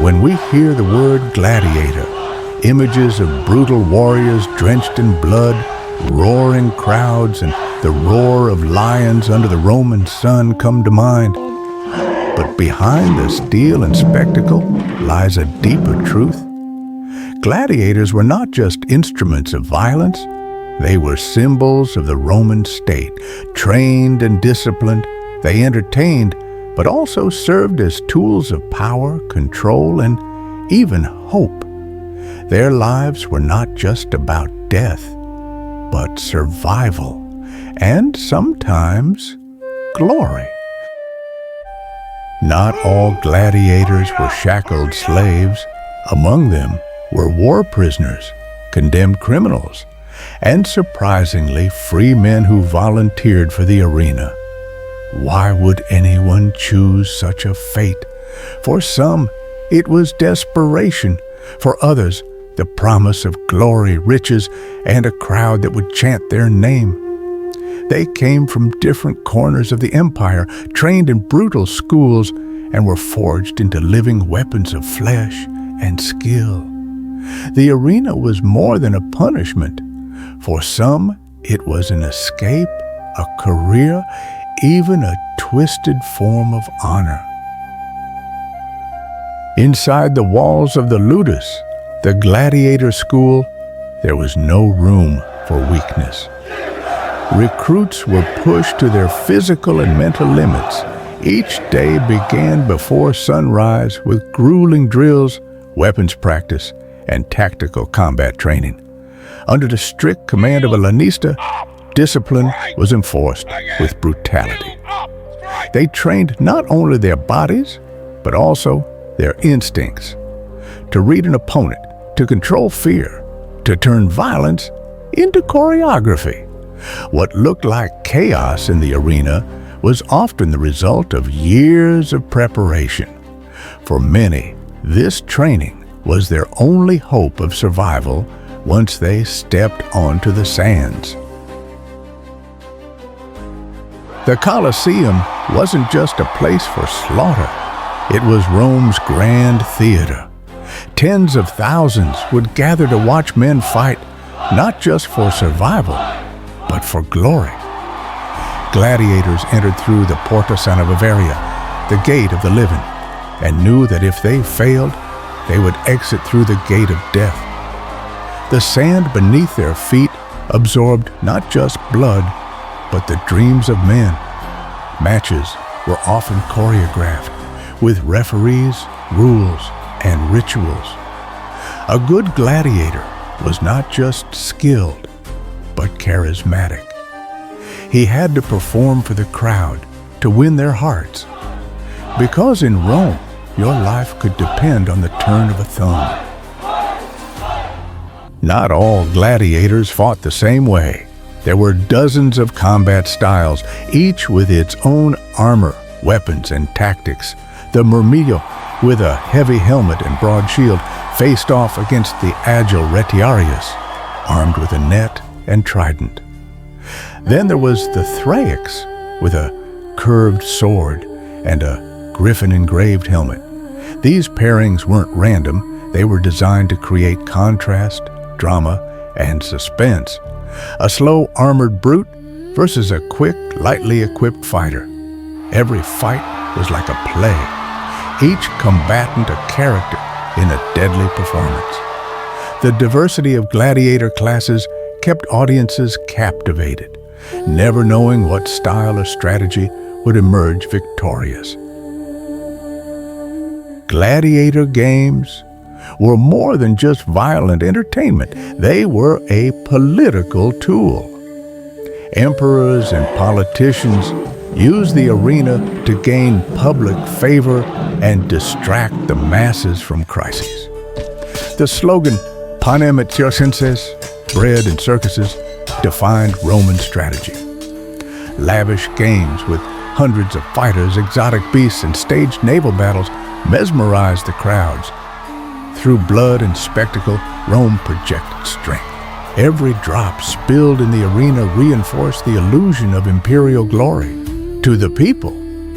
When we hear the word gladiator, images of brutal warriors drenched in blood, roaring crowds, and the roar of lions under the Roman sun come to mind. But behind the steel and spectacle lies a deeper truth. Gladiators were not just instruments of violence. They were symbols of the Roman state. Trained and disciplined, they entertained, but also served as tools of power, control, and even hope. Their lives were not just about death, but survival, and sometimes glory. Not all gladiators were shackled slaves. Among them were war prisoners, condemned criminals, and surprisingly free men who volunteered for the arena. Why would anyone choose such a fate? For some, it was desperation. For others, the promise of glory, riches, and a crowd that would chant their name. They came from different corners of the empire, trained in brutal schools, and were forged into living weapons of flesh and skill. The arena was more than a punishment. For some, it was an escape, a career, even a twisted form of honor. Inside the walls of the Ludus, the gladiator school, there was no room for weakness. Recruits were pushed to their physical and mental limits. Each day began before sunrise with grueling drills, weapons practice, and tactical combat training. Under the strict command of a lanista, discipline was enforced with brutality. They trained not only their bodies, but also their instincts. To read an opponent, to control fear, to turn violence into choreography. What looked like chaos in the arena was often the result of years of preparation. For many, this training was their only hope of survival once they stepped onto the sands. The Colosseum wasn't just a place for slaughter. It was Rome's grand theater. Tens of thousands would gather to watch men fight, not just for survival, but for glory. Gladiators entered through the Porta Sana Bavaria, the gate of the living, and knew that if they failed, they would exit through the gate of death. The sand beneath their feet absorbed not just blood, but the dreams of men. Matches were often choreographed, with referees, rules, and rituals. A good gladiator was not just skilled, but charismatic. He had to perform for the crowd to win their hearts. Because in Rome, your life could depend on the turn of a thumb. Not all gladiators fought the same way. There were dozens of combat styles, each with its own armor, weapons, and tactics. The myrmidon, with a heavy helmet and broad shield, faced off against the agile retiarius, armed with a net and trident. Then there was the Thrax, with a curved sword and a griffin-engraved helmet. These pairings weren't random. They were designed to create contrast, drama, and suspense. A slow armored brute versus a quick, lightly equipped fighter. Every fight was like a play, each combatant a character in a deadly performance. The diversity of gladiator classes kept audiences captivated, never knowing what style or strategy would emerge victorious. Gladiator games were more than just violent entertainment. They were a political tool. Emperors and politicians used the arena to gain public favor and distract the masses from crises. The slogan, "Panem et circenses," bread and circuses, defined Roman strategy. Lavish games with hundreds of fighters, exotic beasts, and staged naval battles mesmerized the crowds. Through blood and spectacle, Rome projected strength. Every drop spilled in the arena reinforced the illusion of imperial glory. To the people,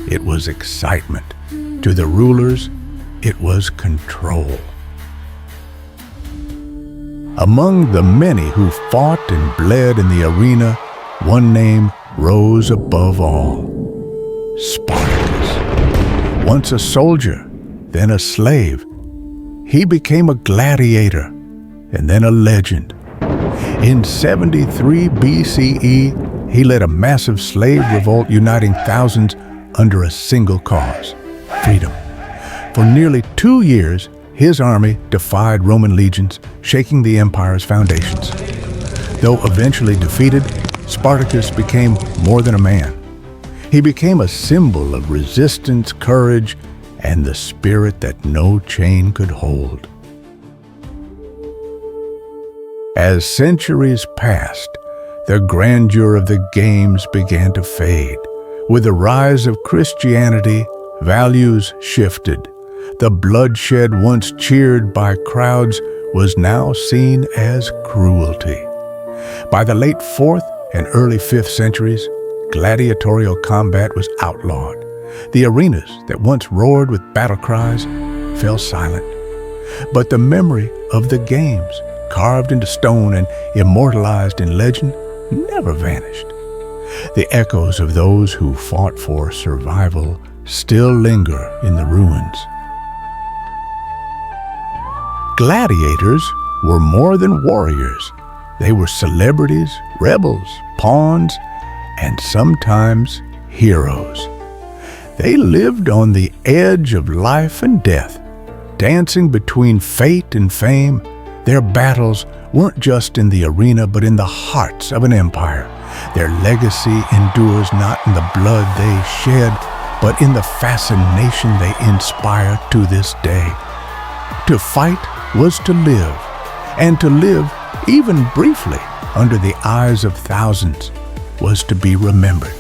it was excitement. To the rulers, it was control. Among the many who fought and bled in the arena, one name rose above all: Spartacus. Once a soldier, then a slave, he became a gladiator and then a legend. In 73 BCE, he led a massive slave revolt uniting thousands under a single cause: freedom. For nearly 2 years, his army defied Roman legions, shaking the empire's foundations. Though eventually defeated, Spartacus became more than a man. He became a symbol of resistance, courage, and the spirit that no chain could hold. As centuries passed, the grandeur of the games began to fade. With the rise of Christianity, values shifted. The bloodshed once cheered by crowds was now seen as cruelty. By the late 4th and early 5th centuries, gladiatorial combat was outlawed. The arenas that once roared with battle cries fell silent. But the memory of the games, carved into stone and immortalized in legend, never vanished. The echoes of those who fought for survival still linger in the ruins. Gladiators were more than warriors. They were celebrities, rebels, pawns, and sometimes heroes. They lived on the edge of life and death, dancing between fate and fame. Their battles weren't just in the arena, but in the hearts of an empire. Their legacy endures not in the blood they shed, but in the fascination they inspire to this day. To fight was to live, and to live, even briefly, under the eyes of thousands, was to be remembered.